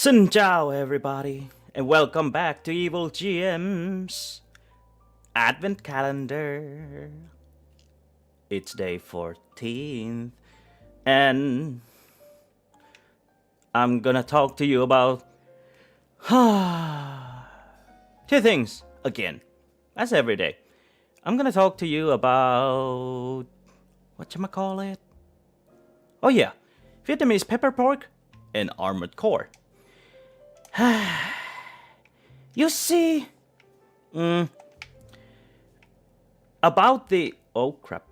Xin chào everybody, and welcome back to Evil GM's Advent Calendar. It's day 14th, and I'm gonna talk to you about two things again, as every day. I'm gonna talk to you about whatchamacallit? Oh yeah, Vietnamese pepper pork and armored core. You see, about the oh crap.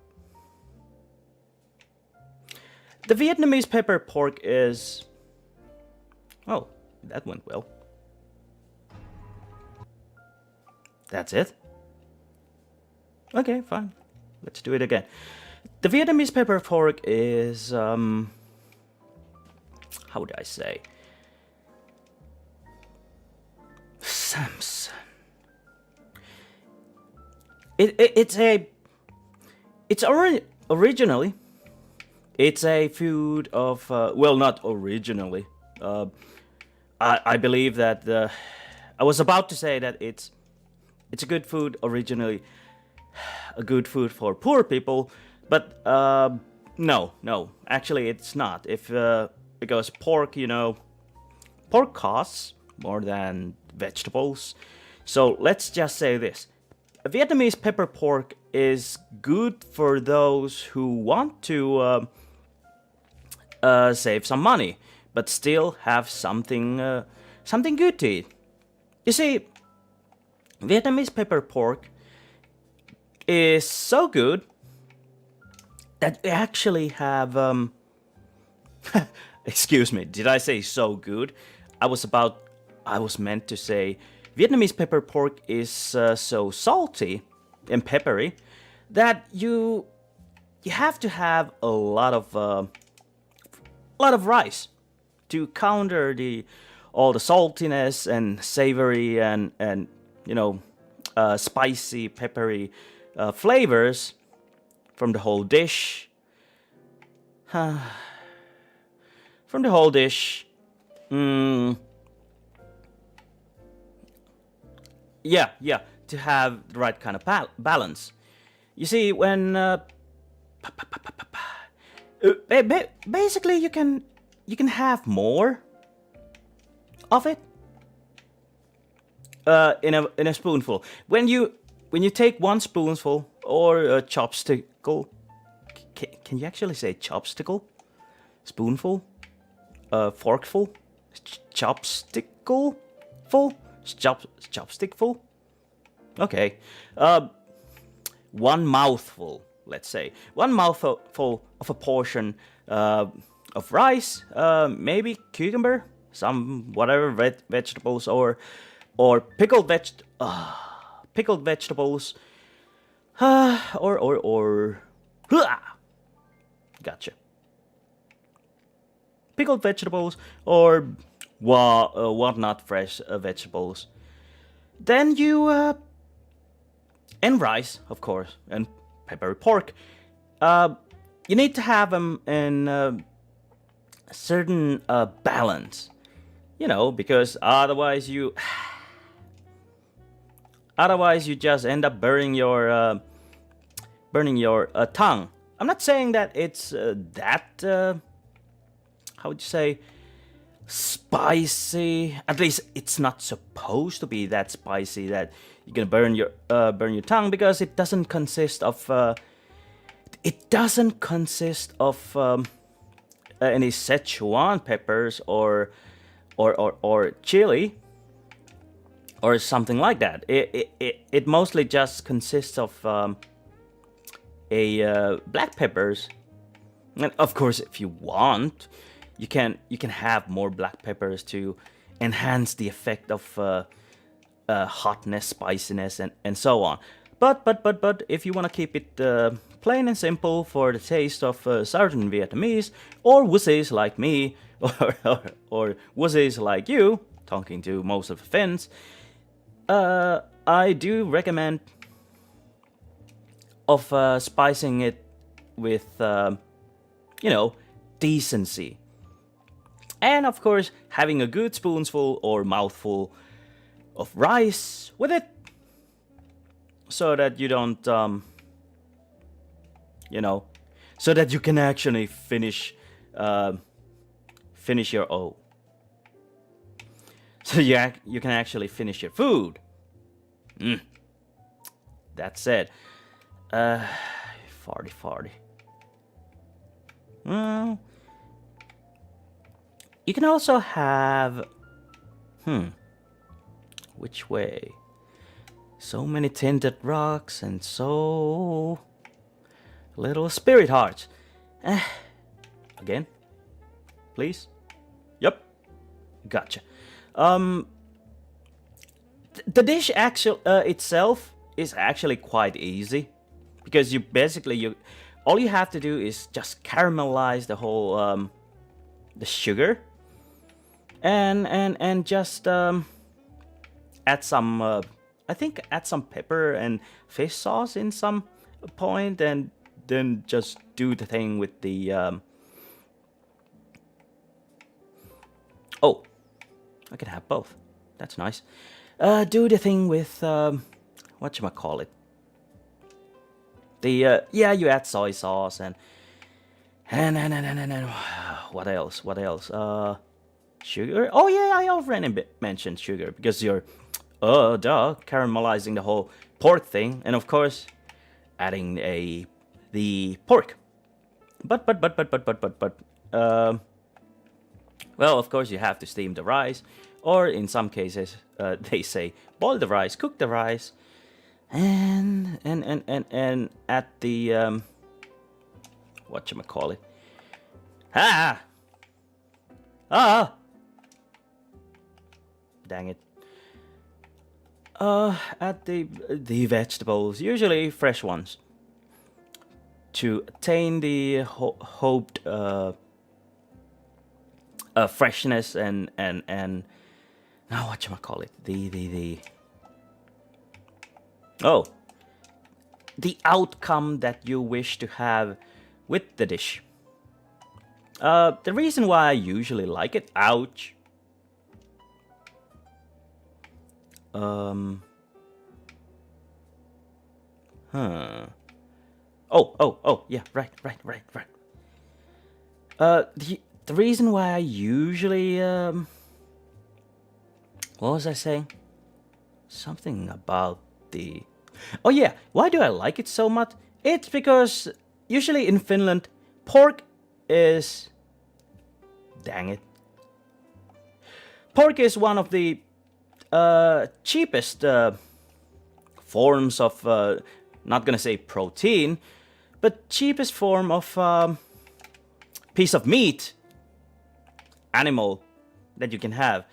The Vietnamese pepper pork is oh, that went well. That's it? Okay, fine. Let's do it again. The Vietnamese pepper pork is how would I say? Samson. Originally it's a food of well, not originally. I believe that I was about to say that it's a good food originally, a good food for poor people, but no, actually it's not. If because pork, pork costs more than vegetables. So let's just say this. Vietnamese pepper pork is good for those who want to save some money, but still have something good to eat. You see, Vietnamese pepper pork is so good that we actually have excuse me, did I say so good? I was meant to say Vietnamese pepper pork is so salty and peppery that you have to have a lot of rice to counter all the saltiness and savory and spicy peppery flavors from the whole dish. From the whole dish. Yeah, to have the right kind of balance. You see, when basically you can have more of it in a spoonful. When you take one spoonful or a chopstickle, can you actually say chopstickle? Spoonful, forkful, chopstickle, full. Chopstickful? Okay. One mouthful, let's say. One mouthful of a portion of rice, maybe cucumber, some whatever vegetables, or pickled vegetables, or gotcha. Pickled vegetables or whatnot, fresh vegetables. Then you and rice, of course, and peppery pork. You need to have them in a certain balance, because otherwise you just end up burning your tongue. I'm not saying that it's that how would you say, spicy. At least it's not supposed to be that spicy that you're gonna burn your tongue, because it doesn't consist of any Szechuan peppers or chili or something like that. It mostly just consists of black peppers, and of course, if you want, you can have more black peppers to enhance the effect of hotness, spiciness, and so on. But if you want to keep it plain and simple for the taste of certain Vietnamese or wussies like me or wussies like you, talking to most of the Finns, I do recommend of spicing it with decency. And of course, having a good spoonful or mouthful of rice with it, so that you don't, you know, so that you can actually finish your O. So you can actually finish your food. That's it. Farty. Well, you can also have... Which way? So many tinted rocks and so... little spirit hearts. Again? Please? Yep. Gotcha. The dish itself is actually quite easy, because all you have to do is just caramelize the whole the sugar, and just add some add some pepper and fish sauce in some point, and then just do the thing with the oh, I can have both. That's nice. Do the thing with whatchamacallit. The you add soy sauce and what else? Sugar. Oh yeah, I already mentioned sugar, because you're caramelizing the whole pork thing, and of course adding the pork. But well, of course you have to steam the rice, or in some cases they say boil the rice, cook the rice, and add the whatchamacallit. Dang it. Add the vegetables, usually fresh ones, to attain the hoped freshness and now whatchamacallit, the outcome that you wish to have with the dish. The reason why I usually like it, ouch. Oh, yeah, right. The reason why I usually, what was I saying? Something about the... Oh yeah, why do I like it so much? It's because usually in Finland, pork is... Dang it. Pork is one of the cheapest forms of, not gonna say protein, but cheapest form of piece of meat, animal, that you can have,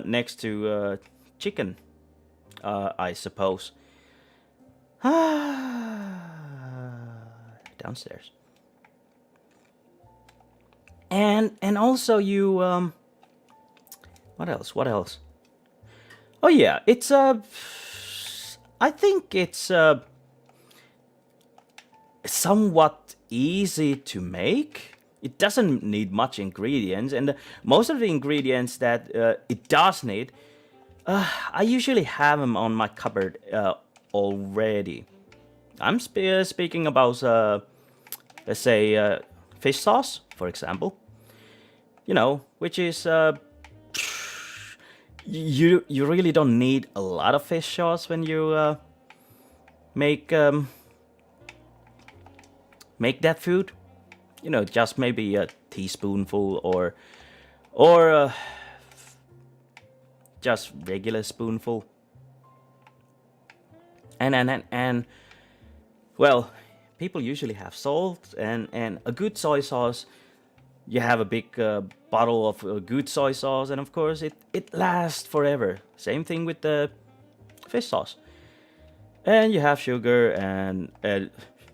next to chicken, I suppose. Downstairs. And also you, what else? Oh yeah, it's I think it's somewhat easy to make. It doesn't need much ingredients, and most of the ingredients that it does need, I usually have them on my cupboard already. I'm speaking about, let's say, fish sauce, for example. You know, which is you really don't need a lot of fish sauce when you make that food. You know, just maybe a teaspoonful or just regular spoonful. And well, people usually have salt and a good soy sauce. You have a big bottle of good soy sauce, and of course it lasts forever. Same thing with the fish sauce. And you have sugar, and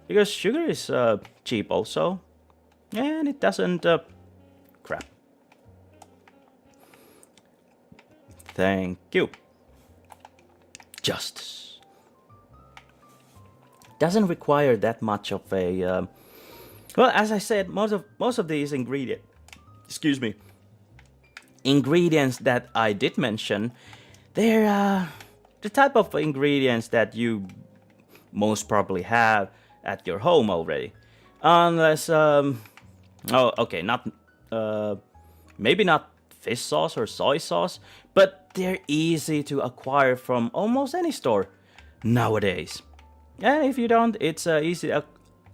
because sugar is cheap also, and it doesn't crap. Thank you. Justice doesn't require that much of a well, as I said, most of these ingredients, excuse me, ingredients that I did mention, they're the type of ingredients that you most probably have at your home already. Unless, oh, okay, not, maybe not fish sauce or soy sauce, but they're easy to acquire from almost any store nowadays. And if you don't, it's easy to,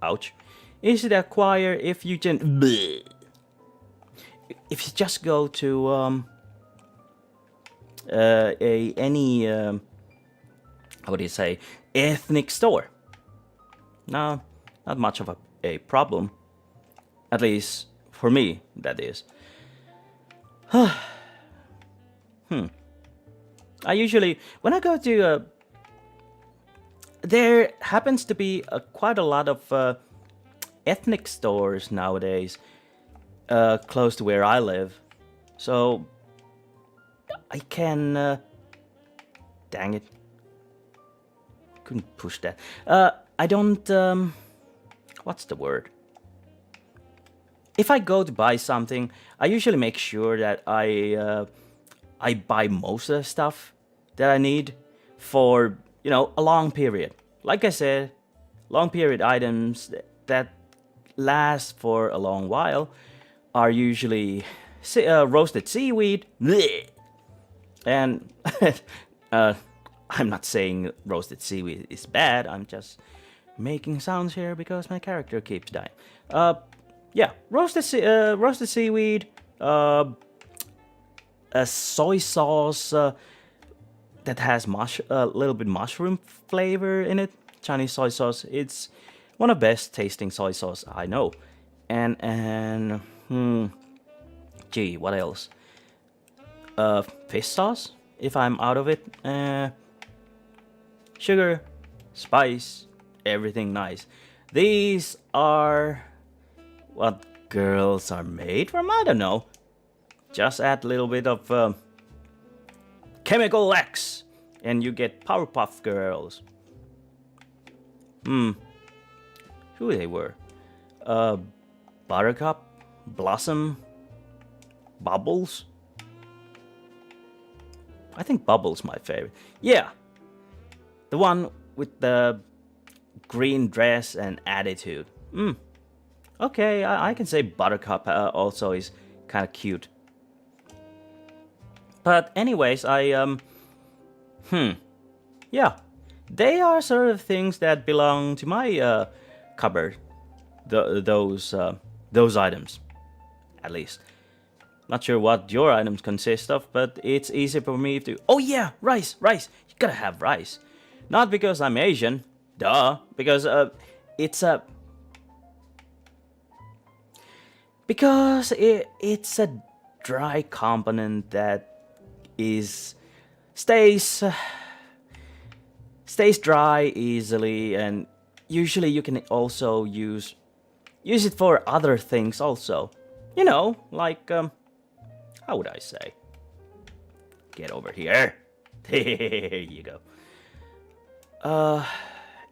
ouch, easy to acquire if you can, bleh. If you just go to any what do you say, ethnic store. No, not much of a problem. At least for me, that is. I usually, when I go to, there happens to be quite a lot of ethnic stores nowadays close to where I live. So I can, dang it, couldn't push that. I don't, what's the word? If I go to buy something, I usually make sure that I buy most of the stuff that I need for, you know, a long period. Like I said, long period items that last for a long while are usually roasted seaweed, bleh. And I'm not saying roasted seaweed is bad, I'm just making sounds here because my character keeps dying. Yeah, roasted seaweed, a soy sauce that has a little bit mushroom flavor in it. Chinese soy sauce. It's one of the best tasting soy sauce I know. And gee, what else? Fish sauce, if I'm out of it. Sugar, spice, everything nice. These are what girls are made from? I don't know. Just add a little bit of chemical X and you get Powerpuff Girls. Who they were? Buttercup, Blossom, Bubbles. I think Bubbles my favorite. Yeah, the one with the green dress and attitude. Okay, I can say Buttercup also is kind of cute. But anyways, yeah, they are sort of things that belong to my cupboard. Those items, at least. Not sure what your items consist of, but it's easy for me to. Oh yeah, rice. You gotta have rice. Not because I'm Asian, duh. Because it's a. Because it's a dry component that stays dry easily, and usually you can also use it for other things also. You know, like how would I say? Get over here. There you go.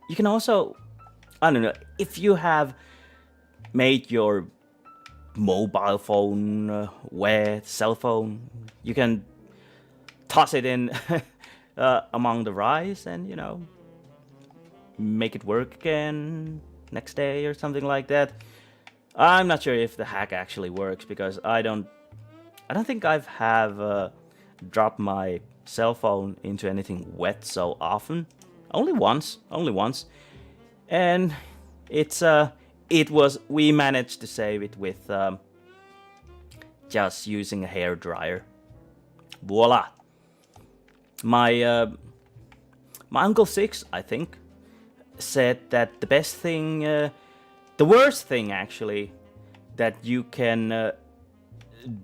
You can also, I don't know, if you have made your mobile phone wet, cell phone, you can toss it in among the rice and, you know, make it work again next day or something like that. I'm not sure if the hack actually works because I don't think I've dropped my cell phone into anything wet so often. Only once. And we managed to save it with just using a hair dryer. Voila. My Uncle Six, I think, said that the worst thing actually that you can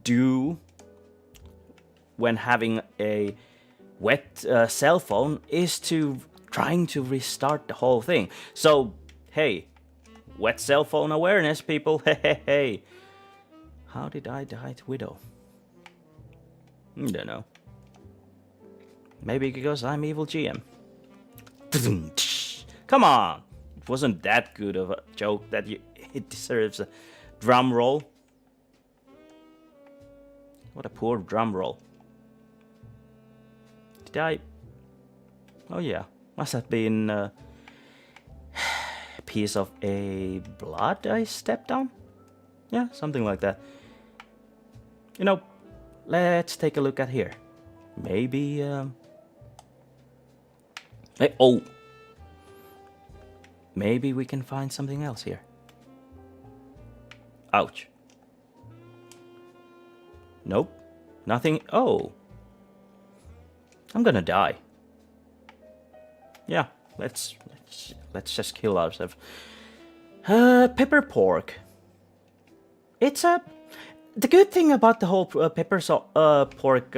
do when having a wet cell phone is trying to restart the whole thing. So, hey, wet cell phone awareness, people. Hey. How did I die to Widow? Don't know. Maybe because I'm evil GM. Come on! It wasn't that good of a joke that it deserves a drum roll. What a poor drum roll. Did I? Oh yeah, must have been a piece of a blood I stepped on. Yeah, something like that. You know, let's take a look at here. Maybe. Oh, maybe we can find something else here. Ouch. Nope. Nothing. Oh. I'm gonna die. Yeah, let's just kill ourselves. Pepper pork. It's a. The good thing about the whole pork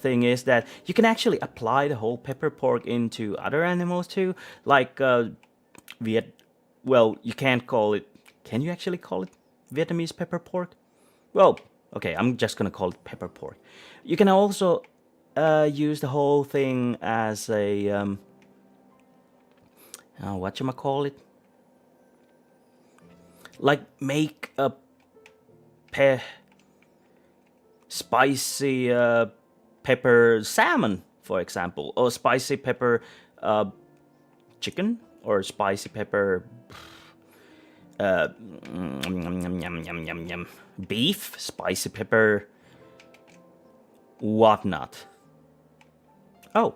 thing is that you can actually apply the whole pepper pork into other animals too, like Well, you can't call it. Can you actually call it Vietnamese pepper pork? Well, okay, I'm just gonna call it pepper pork. You can also use the whole thing as a whatchamacallit? Like make a spicy pepper salmon, for example, or spicy pepper chicken, or spicy pepper beef, spicy pepper whatnot. Oh.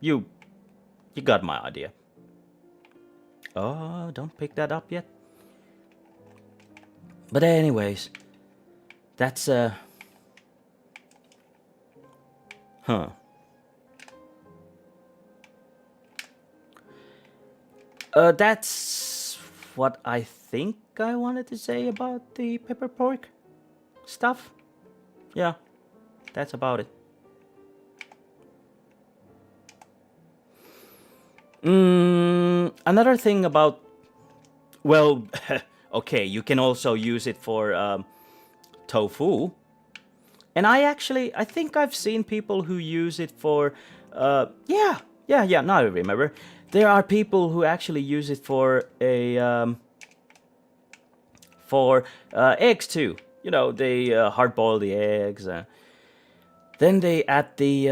You got my idea. Oh, don't pick that up yet. But anyways, that's huh. That's what I think I wanted to say about the pepper pork stuff. Yeah, that's about it. Another thing about, well, okay, you can also use it for tofu. And I think I've seen people who use it for, yeah, now I remember. There are people who actually use it for eggs too. You know, they hard boil the eggs. Then they add the,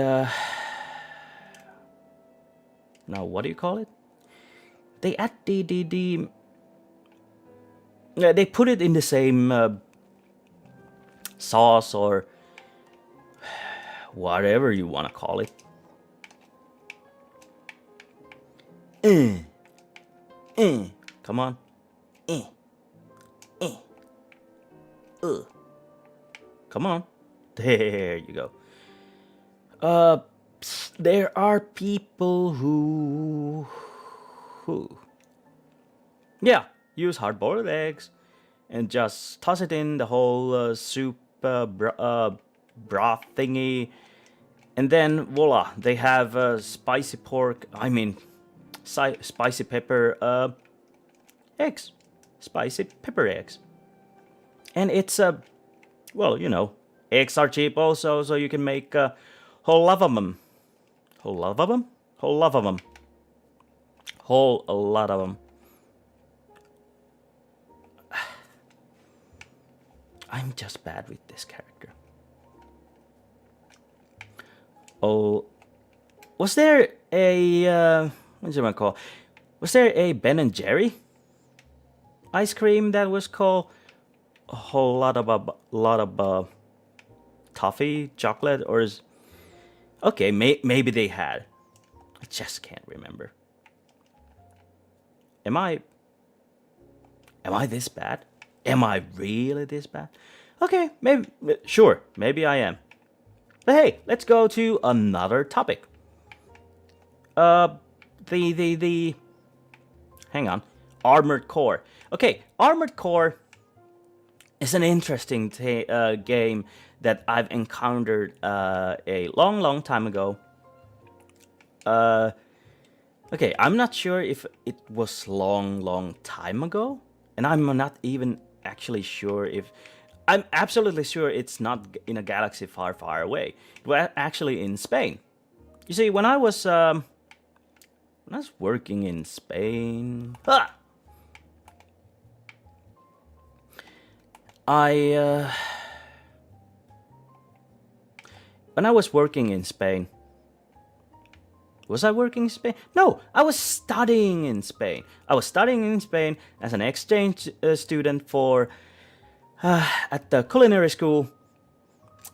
now what do you call it? They add the they put it in the same sauce or whatever you want to call it. Come on. Come on. There you go. There are people who yeah, use hard-boiled eggs and just toss it in the whole soup broth thingy, and then voila, they have spicy pork. I mean, spicy pepper eggs, spicy pepper eggs, and it's well, you know, eggs are cheap also, so you can make a whole lot of them, whole lot of them, whole lot of them, whole lot of them. I'm just bad with this character. Oh, was there a what's it called? Was there a Ben and Jerry ice cream that was called a whole lot of toffee chocolate, or is okay? Maybe they had. I just can't remember. Am I this bad? Am I really this bad? Okay, maybe, sure, maybe I am. But hey, let's go to another topic. The hang on, Armored Core. Okay, Armored Core is an interesting game that I've encountered a long time ago. Okay, I'm not sure if it was long time ago, and I'm not even actually sure if I'm absolutely sure it's not in a galaxy far away. It was actually in Spain. You see, when I was working in Spain, I when I was working in Spain. Was I working in Spain? No, I was studying in Spain. I was studying in Spain as an exchange student for at the culinary school.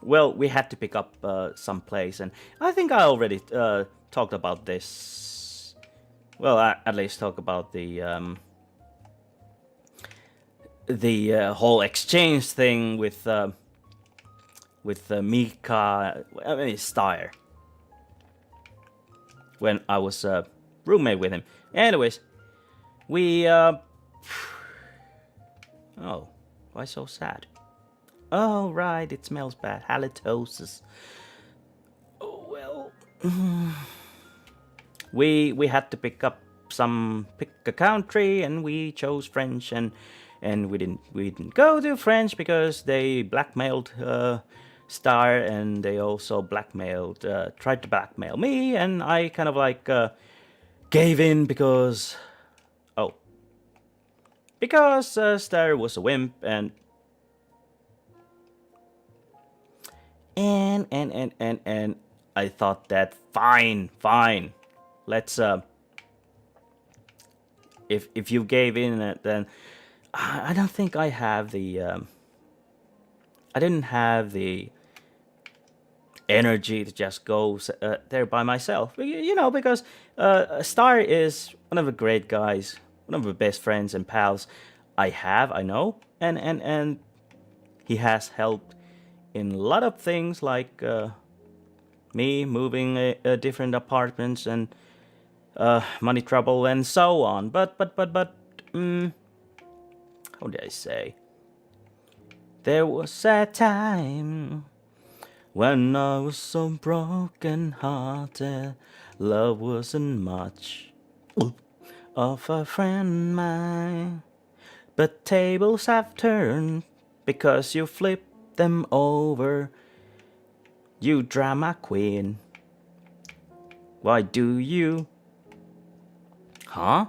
Well, we had to pick up some place, and I think I already talked about this. Well, at least talk about the whole exchange thing with Mika, I mean Steyer, when I was roommate with him. Anyways, we oh, why so sad? Oh right, it smells bad. Halitosis. Oh well. we had to pick a country, and we chose French, and we didn't go to French because they blackmailed Star, and they also tried to blackmail me, and I kind of like gave in because Star was a wimp, and I thought that fine, let's if you gave in, then I don't think I have the I didn't have the energy to just go there by myself. You know, because Star is one of the great guys, one of the best friends and pals I know, and he has helped in a lot of things, like me moving different apartments and money trouble and so on. But how did I say? There was a time when I was so broken hearted, love wasn't much of a friend mine. But tables have turned because you flipped them over, you drama queen. Why do you? Huh?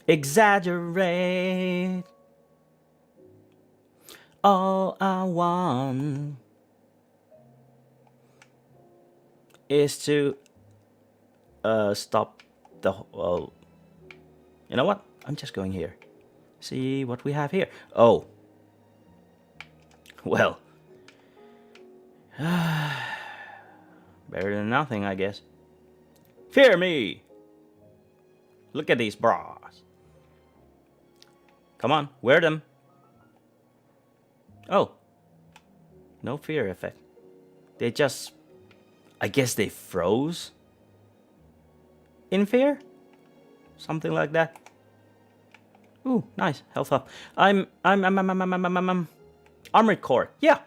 Exaggerate. All I want is to stop the whole. You know what? I'm just going here. See what we have here. Oh. Well. Better than nothing, I guess. Fear me! Look at these bras. Come on, wear them. Oh. No fear effect. They just... I guess they froze? In fear? Something like that. Ooh, nice. Health up. I'm Armored Core. Yeah.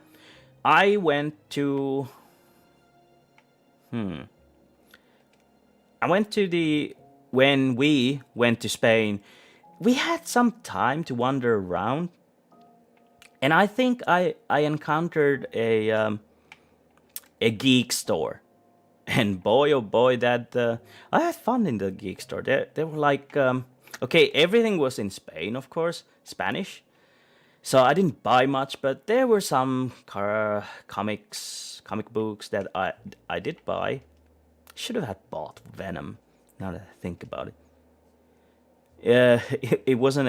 I went to... I went to the... When we went to Spain, we had some time to wander around. And I think I encountered a geek store. And boy, oh boy, that... I had fun in the geek store. They were like... okay, everything was in Spain, of course. Spanish. So I didn't buy much, but there were some comic books that I did buy. Should have had bought Venom, now that I think about it. It wasn't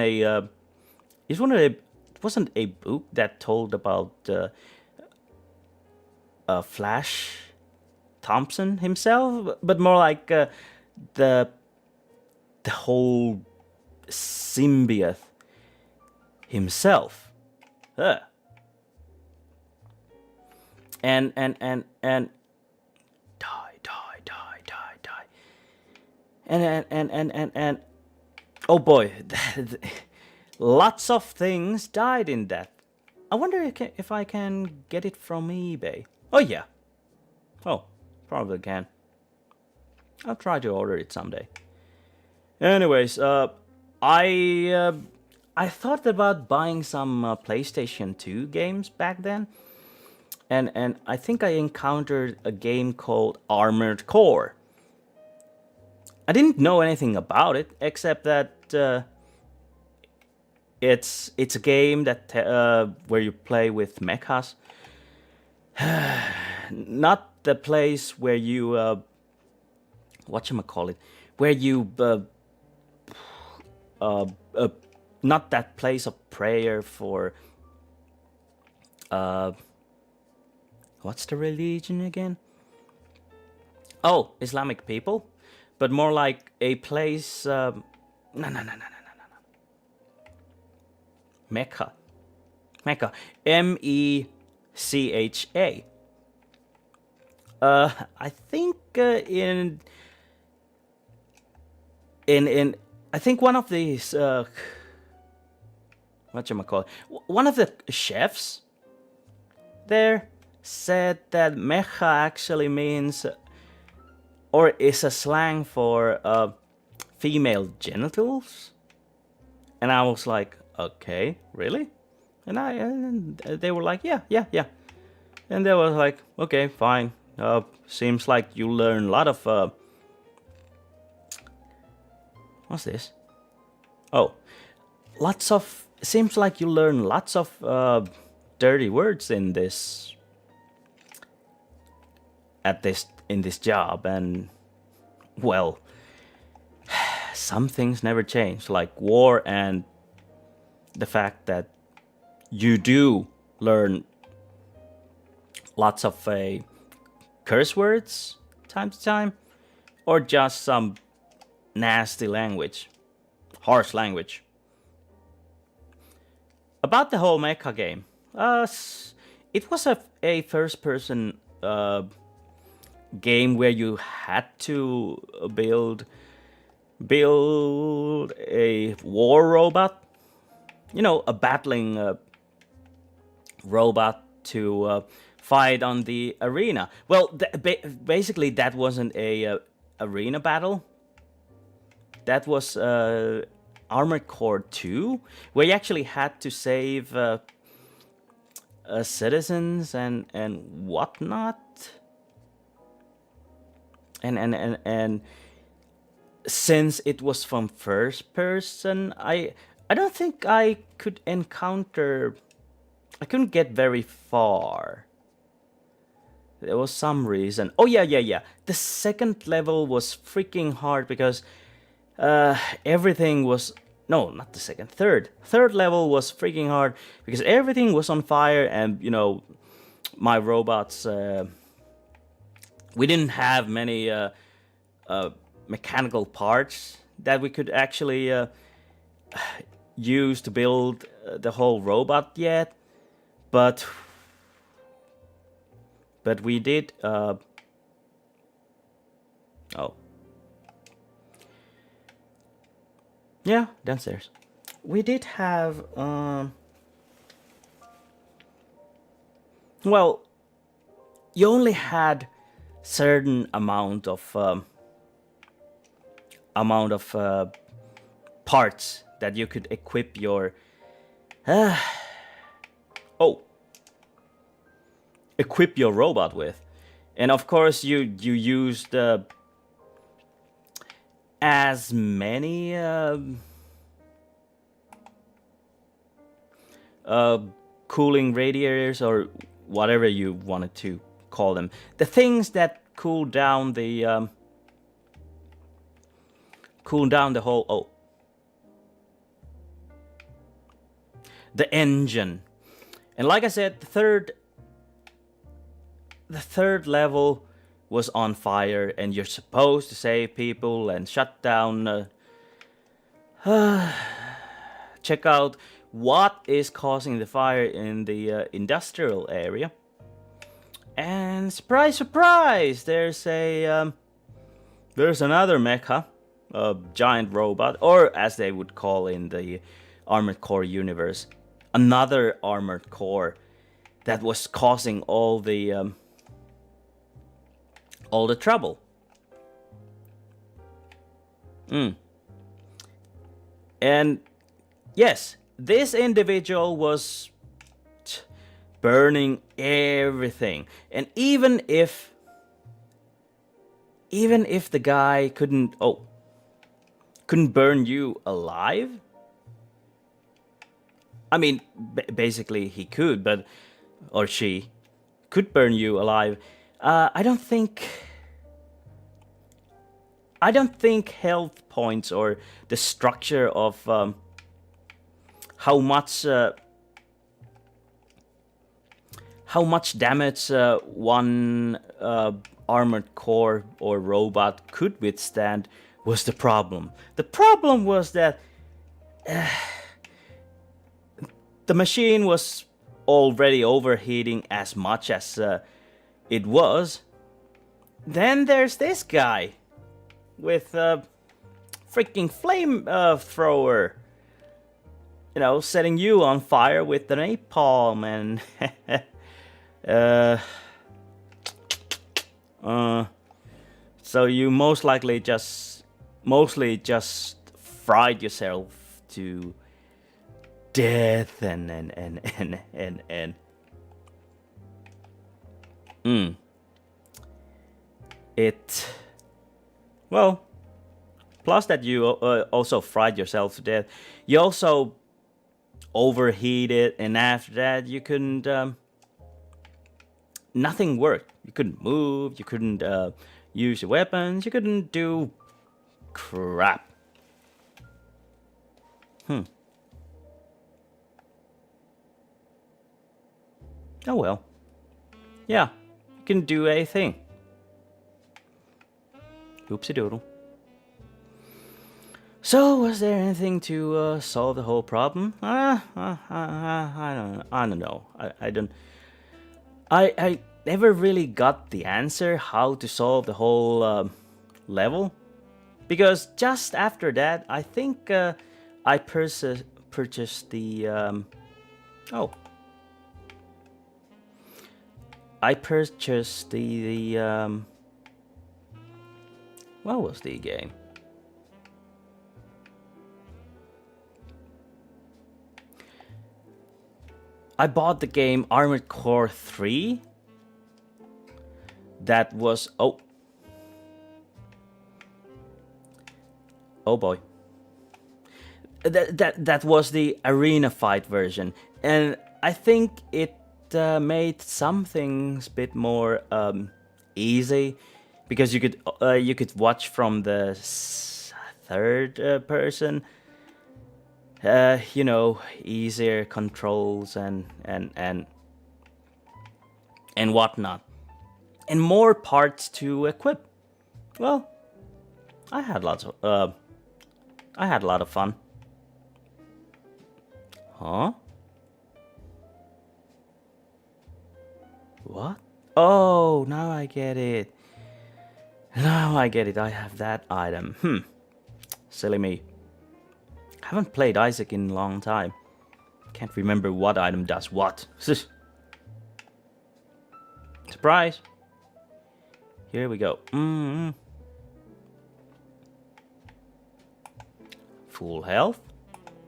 a book that told about Flash Thompson himself, but more like the whole symbiote himself. And die. And oh boy, lots of things died in that. I wonder if I can get it from eBay. Oh yeah. Oh, probably can. I'll try to order it someday. Anyways, I thought about buying some PlayStation 2 games back then. And I think I encountered a game called Armored Core. I didn't know anything about it, except that It's a game that where you play with mechas, not the place where you whatchamacallit, where you uh, uh, not that place of prayer for uh, what's the religion again? Oh, Islamic people, but more like a place. No. Mecca, Mecca, Mecha. I think in I think one of these whatchamacallit, one of the chefs there said that mecha actually means or is a slang for female genitals, and I was like, okay, really? And they were like, yeah, and they was like, okay, fine. Seems like you learn a lot of what's this? Oh, lots of. Seems like you learn lots of dirty words in this at this in this job, and well, some things never change, like war and the fact that you do learn lots of curse words time to time, or just some nasty language, harsh language. About the whole mecha game, it was a first-person game where you had to build a war robot, you know, a battling robot to fight on the arena. Well, basically that wasn't a arena battle. That was Armored Core 2, where you actually had to save citizens and whatnot. And since it was from first person, I don't think I could encounter. I couldn't get very far. There was some reason. Oh yeah. The second level was freaking hard because everything was no, not the second, third. Third level was freaking hard because everything was on fire, and you know, my robots. We didn't have many mechanical parts that we could actually use to build the whole robot yet, but we did. Oh, yeah, downstairs. We did have. Well, you only had certain amount of parts that you could equip your oh equip your robot with, and of course you used as many cooling radiators or whatever you wanted to call them, the things that cool down the whole the engine. And like I said, the third level was on fire, and you're supposed to save people and shut down check out what is causing the fire in the industrial area. And surprise, surprise, there's another mecha, a giant robot, or as they would call in the Armored Core universe, another Armored Core that was causing all the trouble. And yes, this individual was burning everything, and even if the guy couldn't burn you alive, I mean, basically he could, but or she could burn you alive. I don't think. I don't think health points or the structure of how much how much damage one armored core or robot could withstand was the problem. The problem was that the machine was already overheating as much as it was. Then there's this guy with a freaking flame thrower, you know, setting you on fire with the napalm and so you mostly just fried yourself to death and it, well, plus that you also fried yourself to death, you also overheated, and after that you couldn't nothing worked. You couldn't move, you couldn't use your weapons, you couldn't do crap. Oh well. Yeah, you can do a thing. Oopsie doodle. So, was there anything to solve the whole problem? I don't know. I never really got the answer how to solve the whole level, because just after that, I think I purchased the oh, I purchased the what was the game? I bought the game Armored Core 3. That was oh boy. That was the arena fight version, and I think it made some things a bit more easy, because you could watch from the third person. You know, easier controls and whatnot, and more parts to equip. Well, I had a lot of fun. Huh? What? Oh, now I get it. Now I get it. I have that item. Silly me. Haven't played Isaac in a long time. Can't remember what item does what. Surprise! Here we go. Full health.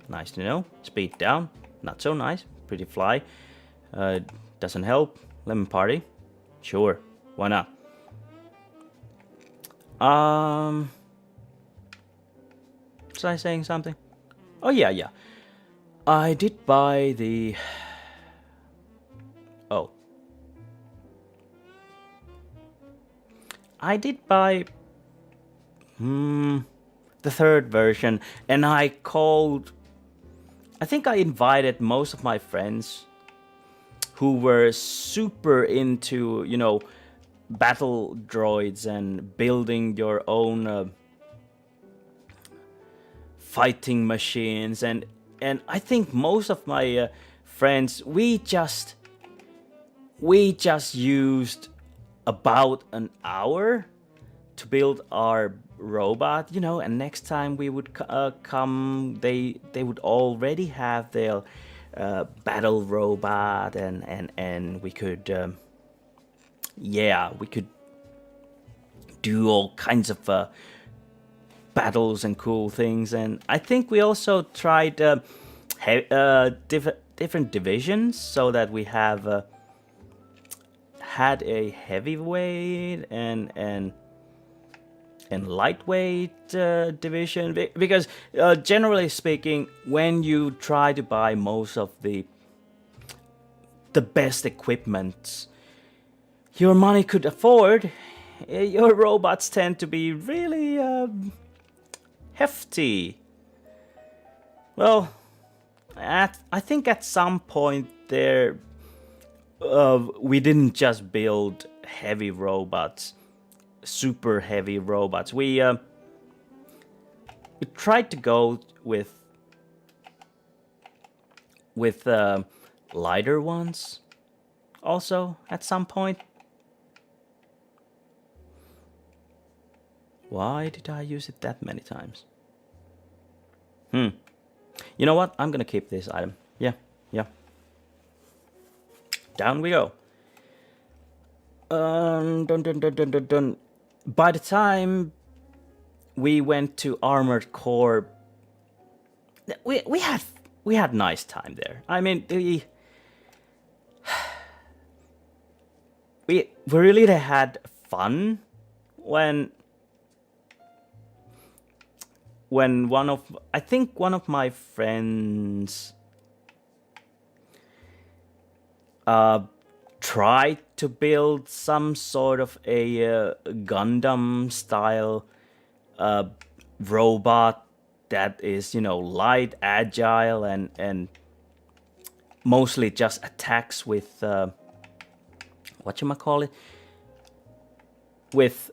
Nice to know. Speed down. Not so nice. Pretty fly. Doesn't help. Lemon party. Sure. Why not? Was I saying something? Oh yeah. I did buy the... Oh. I did buy... the third version, and I called... I think I invited most of my friends who were super into, you know, battle droids and building your own fighting machines, and I think most of my friends, we just used about an hour to build our robot, you know, and next time we would come, they would already have their battle robot, and we could we could do all kinds of battles and cool things. And I think we also tried different divisions, so that we have had a heavyweight and and lightweight division, because generally speaking, when you try to buy most of the best equipment your money could afford, your robots tend to be really hefty. Well, I think at some point there, we didn't just build heavy robots, super heavy robots. We tried to go with lighter ones also at some point. Why did I use it that many times? You know what? I'm gonna keep this item. Yeah, yeah. Down we go. Dun, dun, dun, dun, dun, dun. By the time we went to Armored Core, we had nice time there. I mean, we really had fun when one of my friends tried to build some sort of a Gundam style robot that is, light, agile, and mostly just attacks with whatchamacallit? With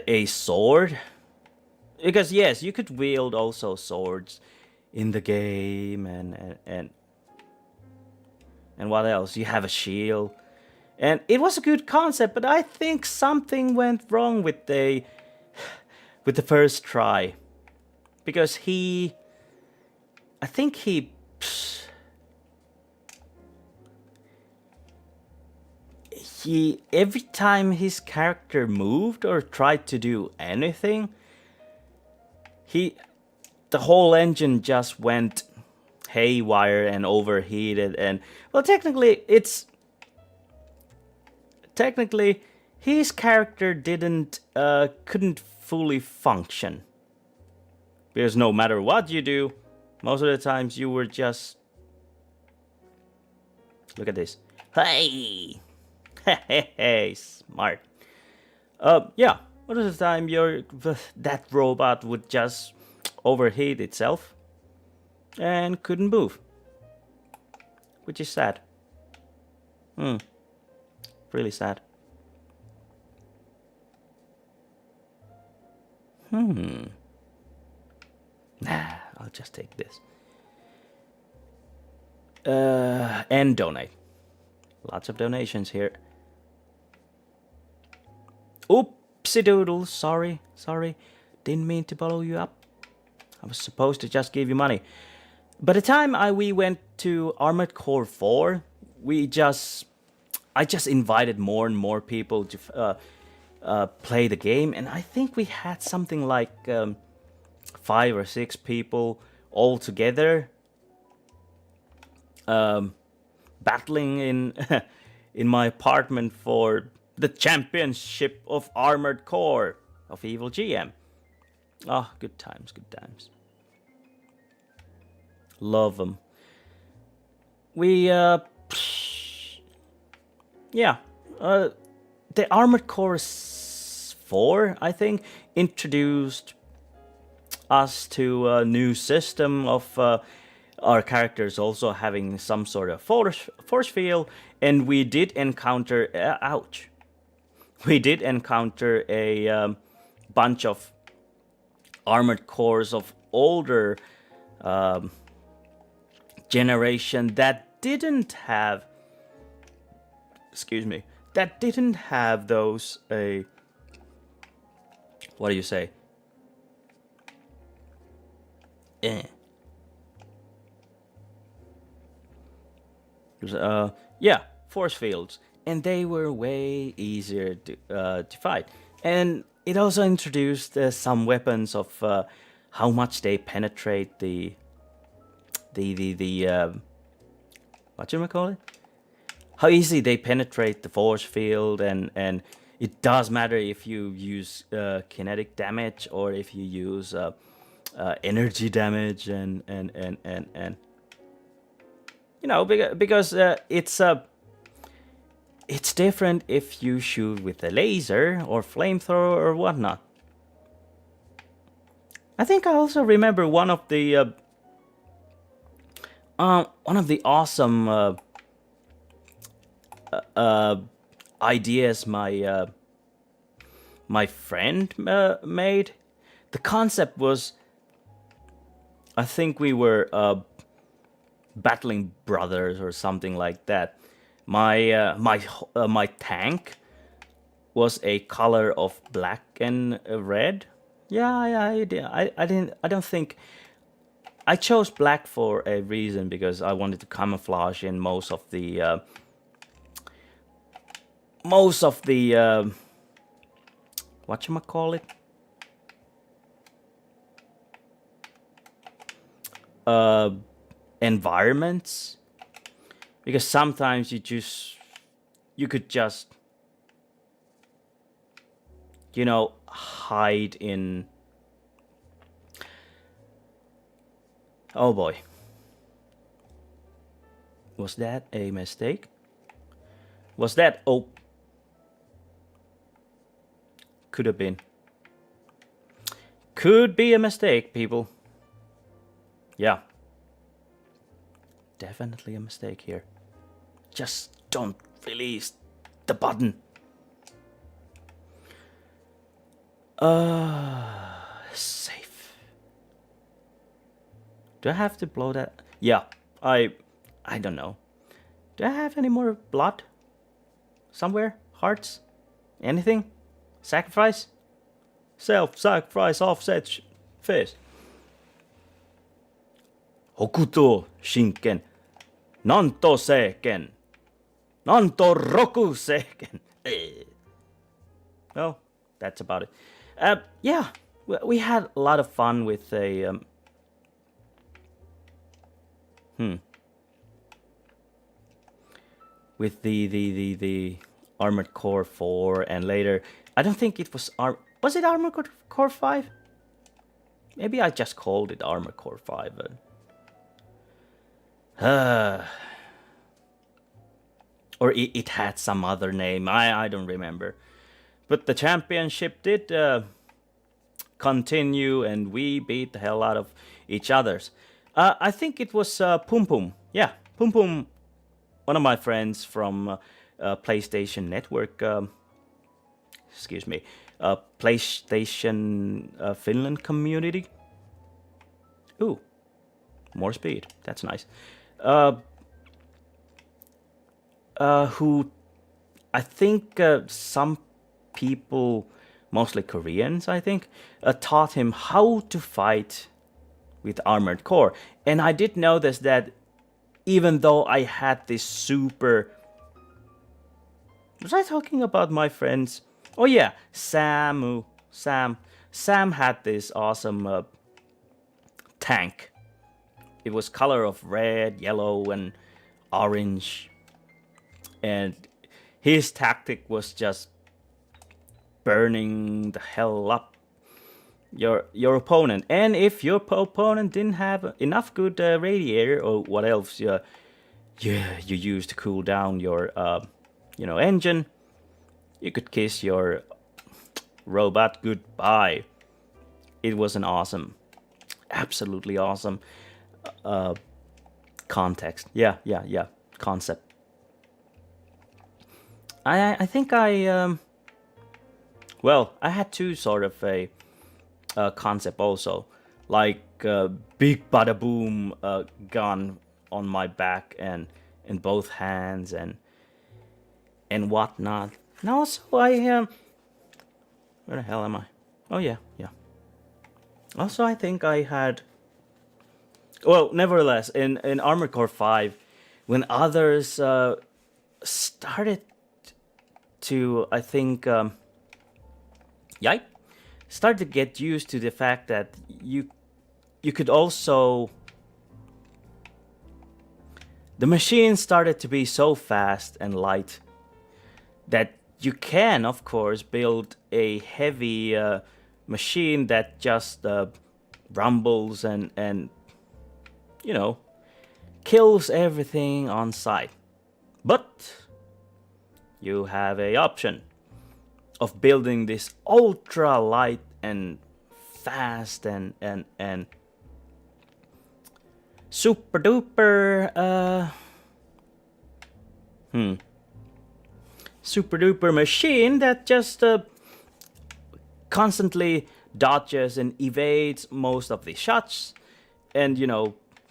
a sword. Because yes, you could wield also swords in the game, and what else? You have a shield. And it was a good concept, but I think something went wrong with the first try. Because I think he every time his character moved or tried to do anything, the whole engine just went haywire and overheated. And well, technically his character couldn't fully function, because no matter what you do, most of the times you were just, look at this, hey hey, smart. Yeah, most of the time that robot would just overheat itself and couldn't move, which is sad. Really sad. Nah, I'll just take this. And donate. Lots of donations here. Oopsie doodle, sorry. Didn't mean to follow you up. I was supposed to just give you money. By the time we went to Armored Core 4, I just invited more and more people to play the game, and I think we had something like 5 or 6 people all together, battling in in my apartment for the championship of Armored Core of Evil GM. Oh, good times. Love them. The Armored Core 4, I think, introduced us to a new system of our characters also having some sort of force field, and we did encounter we did encounter a bunch of Armored Cores of older generation that didn't have those what do you say? Force fields, and they were way easier to fight. And it also introduced some weapons of how much they penetrate the what you call it? How easy they penetrate the force field, and it does matter if you use kinetic damage or if you use energy damage, and because it's different if you shoot with a laser or flamethrower or whatnot. I think I also remember one of the awesome ideas my friend made. The concept was, I think we were battling brothers or something like that. My tank was a color of black and red. Yeah, I don't think I chose black for a reason, because I wanted to camouflage in most of the whatchamacallit? Environments. Because sometimes you could just, hide in. Oh boy. Was that a mistake? Was that... Oh. Could have been. Could be a mistake, people. Yeah. Definitely a mistake here. Just don't release the button. Safe. Do I have to blow that? Yeah, I don't know. Do I have any more blood? Somewhere? Hearts? Anything? Sacrifice? Self-sacrifice offset face. Hokuto shinken. Nanto seiken. Nanto roku seiken. Well, that's about it. Yeah, we had a lot of fun with a... With the Armored Core 4, and later... I don't think it was... Was it Armored Core 5? Maybe I just called it Armored Core 5, but... or it had some other name. I don't remember. But the championship did continue, and we beat the hell out of each others. I think it was Pum Pum. Yeah, Pum Pum, one of my friends from PlayStation Network. Excuse me. PlayStation Finland community. Ooh, more speed. That's nice. Who I think some people, mostly Koreans, I think, taught him how to fight with Armored Core. And I did notice that even though I had this super... Was I talking about my friends? Oh yeah, Sam. Sam had this awesome tank. It was color of red, yellow, and orange. And his tactic was just burning the hell up your opponent. And if your opponent didn't have enough good radiator or what else you use to cool down your engine, you could kiss your robot goodbye. It was an awesome, absolutely awesome context. Yeah, concept. I think I had two sort of a concept also, like big bada boom gun on my back and in both hands and whatnot. And also I where the hell am I? Oh yeah. Also I think I had, well, nevertheless, in Armored Core 5, when others started to, I think, start to get used to the fact that you could also... The machine started to be so fast and light that You can, of course, build a heavy machine that just rumbles and you know kills everything on sight. But you have a option of building this ultra light and fast and super duper super duper machine that just constantly dodges and evades most of the shots and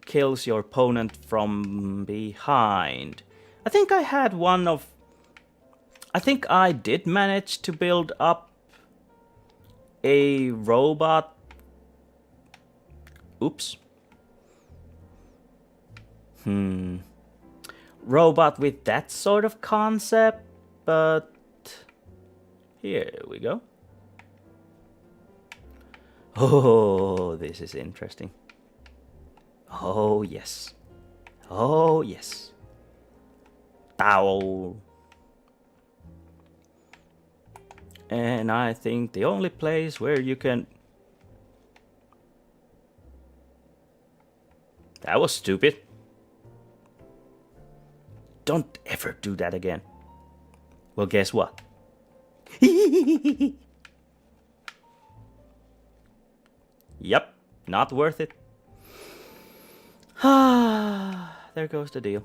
kills your opponent from behind. I think I had one of I think I did manage to build up a robot. Oops. Robot with that sort of concept, but here we go. Oh, this is interesting. Oh, yes. Oh, yes. Towel. And I think the only place where you can... That was stupid. Don't ever do that again. Well, guess what? Yep, not worth it. There goes the deal.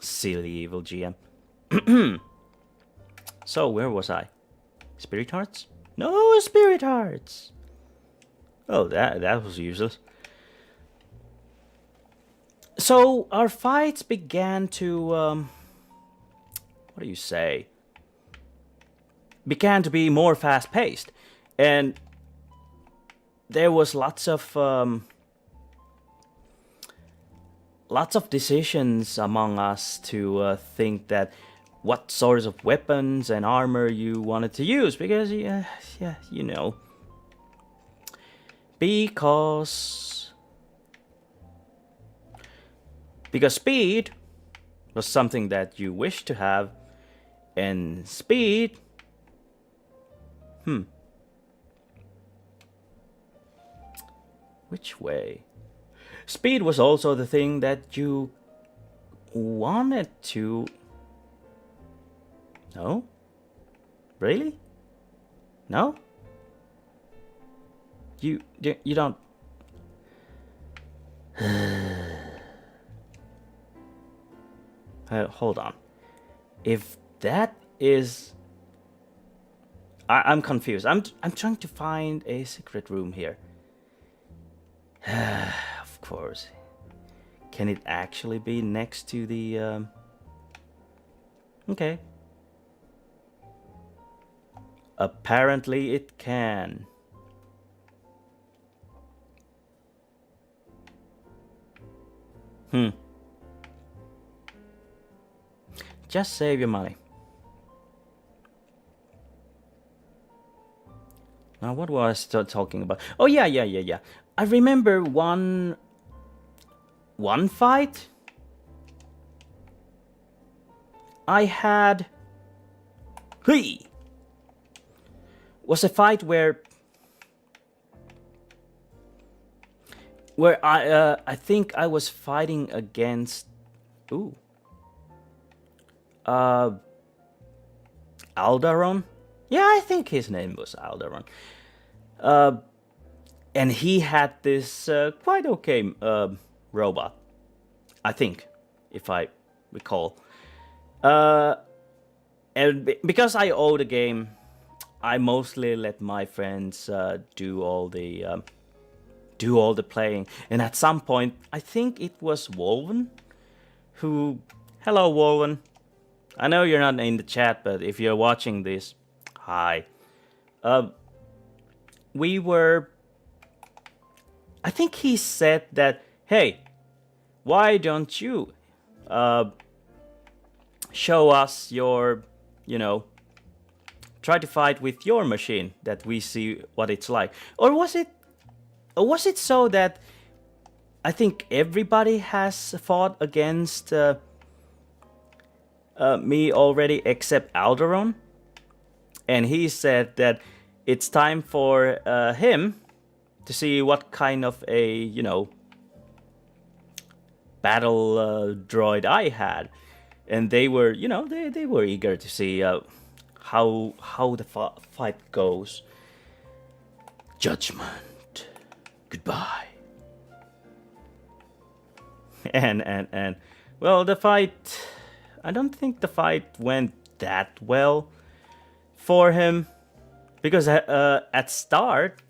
Silly evil GM. So, where was I? Spirit Hearts? No Spirit Hearts! Oh, that was useless. So, our fights began to, what do you say? Began to be more fast-paced. And there was lots of decisions among us to think that what sorts of weapons and armor you wanted to use, because because speed was something that you wish to have, and speed which way? Speed was also the thing that you wanted to... No? Really? No? You don't... Hold on. If that is... I'm confused. I'm trying to find a secret room here. Of course. Can it actually be next to the... Okay. Apparently it can. Just save your money. Now, what was I talking about? Oh, yeah. I remember one fight I had. Hey! Was a fight where I think I was fighting against Aldaron. Yeah, I think his name was Aldaron. And he had this quite okay robot, I think, if I recall. And because I owe the game, I mostly let my friends do all the playing. And at some point, I think it was Wolven who... Hello, Wolven. I know you're not in the chat, but if you're watching this, hi. We were... I think he said that, hey, why don't you show us your, try to fight with your machine, that we see what it's like. Or was it so that I think everybody has fought against me already except Alderon, and he said that it's time for him to see what kind of a battle droid I had, and they were they were eager to see how the fight goes. Judgment, goodbye. And well, the fight. I don't think the fight went that well for him because at start,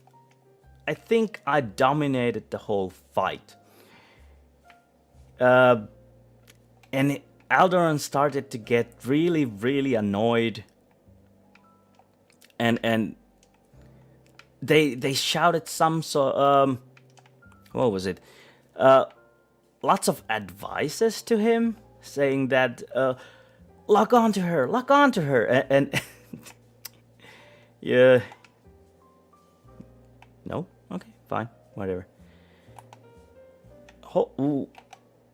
I think I dominated the whole fight. And Alderaan started to get really, really annoyed, and they shouted some what was it? Lots of advices to him, saying that lock onto her, and yeah, no, okay, fine, whatever. Ooh,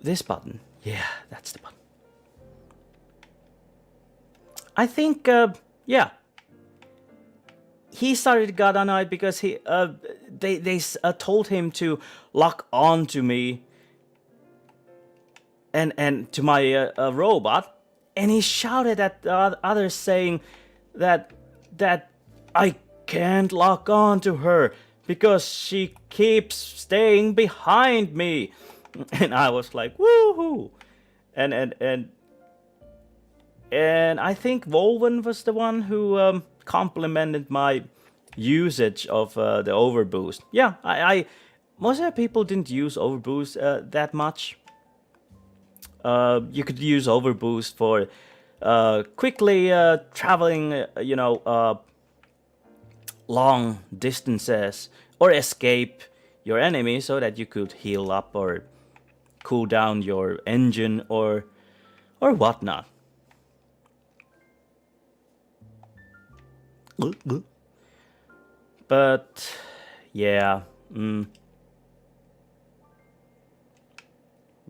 this button, yeah, that's the button. I think, yeah. He started to get annoyed because they told him to lock on to me and to my robot, and he shouted at the others saying that I can't lock on to her because she keeps staying behind me, and I was like woohoo, and I think Wolven was the one who complimented my usage of the overboost. Yeah, I most of the people didn't use overboost that much. You could use overboost for quickly traveling, long distances or escape your enemy so that you could heal up or cool down your engine or whatnot. But yeah,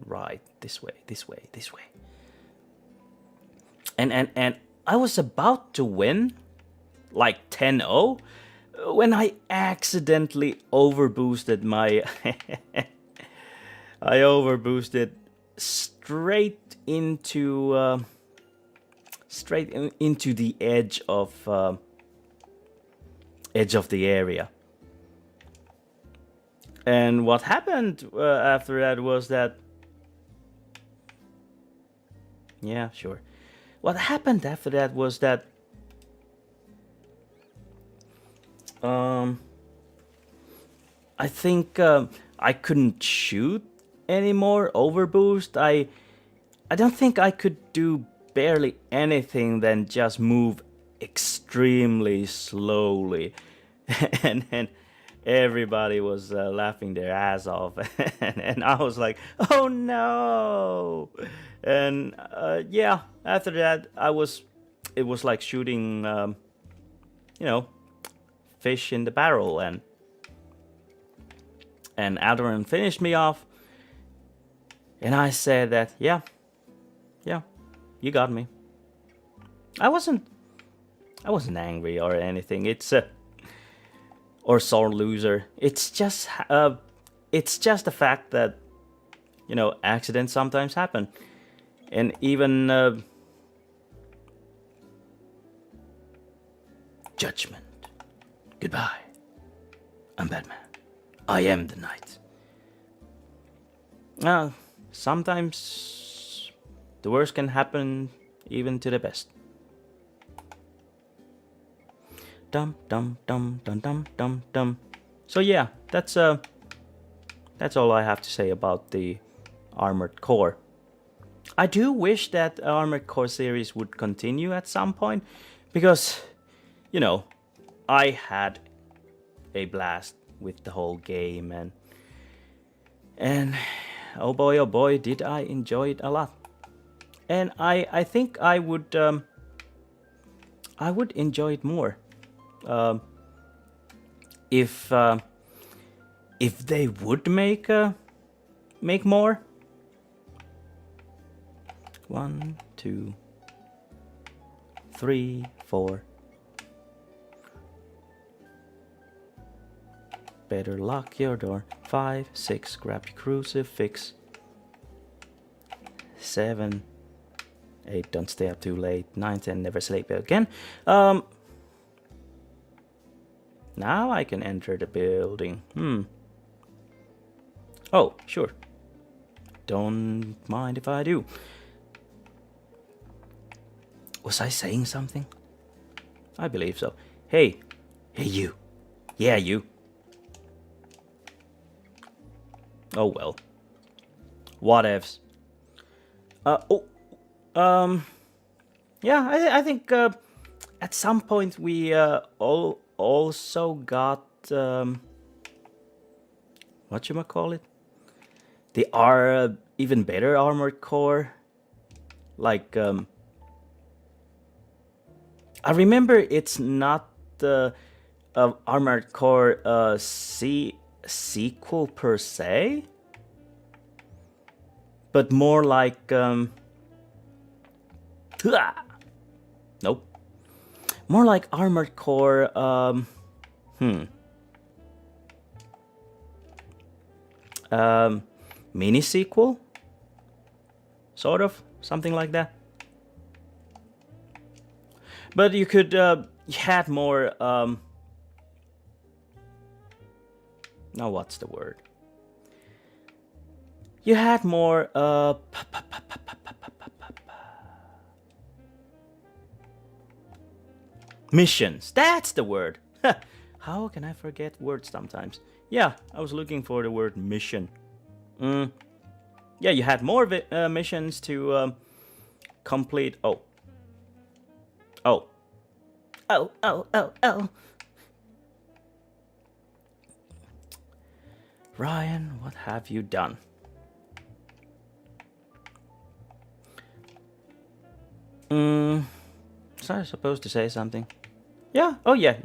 right, this way. And I was about to win, like 10-0, when I accidentally overboosted my... I overboosted straight into the edge of the area. And what happened after that was that... Yeah, sure. What happened after that was that... I think I couldn't shoot anymore overboost. I don't think I could do barely anything than just move extremely slowly. and everybody was laughing their ass off. and I was like, oh no. And yeah, after that it was like shooting fish in the barrel, and Alderaan finished me off, and I said that yeah, you got me. I wasn't angry or anything. It's or sore loser. It's just the fact that accidents sometimes happen, and even judgment. Goodbye. I'm Batman. I am the Knight. Sometimes the worst can happen even to the best. Dum dum dum dum dum dum dum. So yeah, that's all I have to say about the Armored Core. I do wish that Armored Core series would continue at some point, because I had a blast with the whole game, and oh boy, did I enjoy it a lot. And I think I would enjoy it more if they would make more. 1, 2, 3, 4. Better lock your door. 5, 6. Grab your crucifix. 7, 8. Don't stay up too late. 9, 10. Never sleep again. Now I can enter the building. Oh, sure. Don't mind if I do. Was I saying something? I believe so. Hey. Hey, you. Yeah, you. Oh, well. Whatevs. Yeah, I think at some point we also got whatchamacallit? They are even better armored core. Like I remember it's not the armored core sequel per se, but more like nope, more like armored core mini sequel, sort of, something like that. But you could you had more now what's the word? You had more missions. That's the word. How can I forget words sometimes? Yeah, I was looking for the word mission. Yeah, you had more missions to complete. Oh. Ryan, what have you done? Was I supposed to say something? Yeah. Oh, yeah.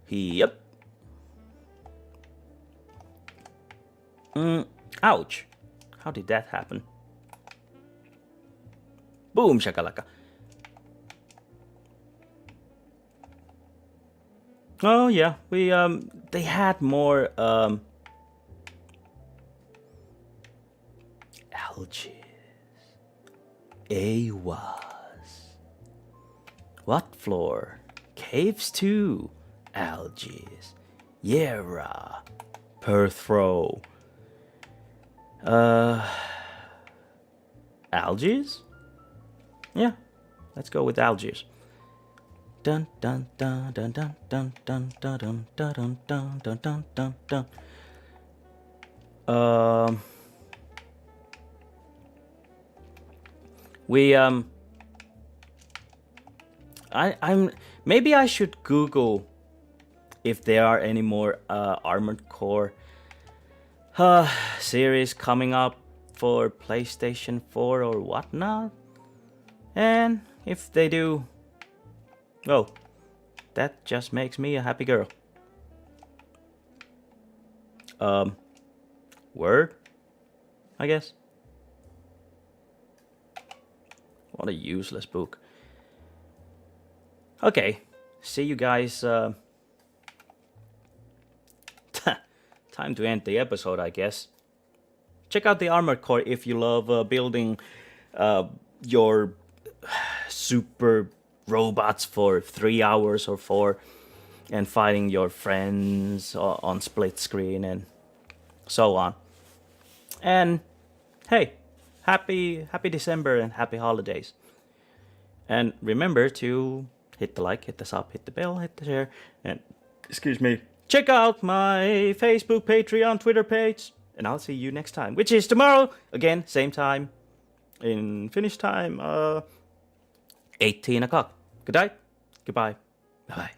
Yep. Ouch. How did that happen? Boom, shakalaka. Oh, yeah. We, they had more, algae. AWAS. What floor? Caves too. Algae. Yera. Perth row. Algae? Yeah, let's go with algae. Dun dun dun dun dun dun dun dun dun dun dun dun dun dun dun. I'm maybe I should Google if there are any more Armored Core series coming up for PlayStation 4 or whatnot. And if they do, well, that just makes me a happy girl. Word, I guess. What a useless book. Okay, see you guys. Time to end the episode, I guess. Check out the Armored Core if you love building your super robots for 3 hours or 4 and fighting your friends on split screen and so on. And hey, happy December and happy holidays. And remember to hit the like, hit the sub, hit the bell, hit the share, and excuse me, check out my Facebook, Patreon, Twitter page, and I'll see you next time, which is tomorrow, again, same time, in Finnish time, 18 o'clock. Good night, goodbye, bye-bye.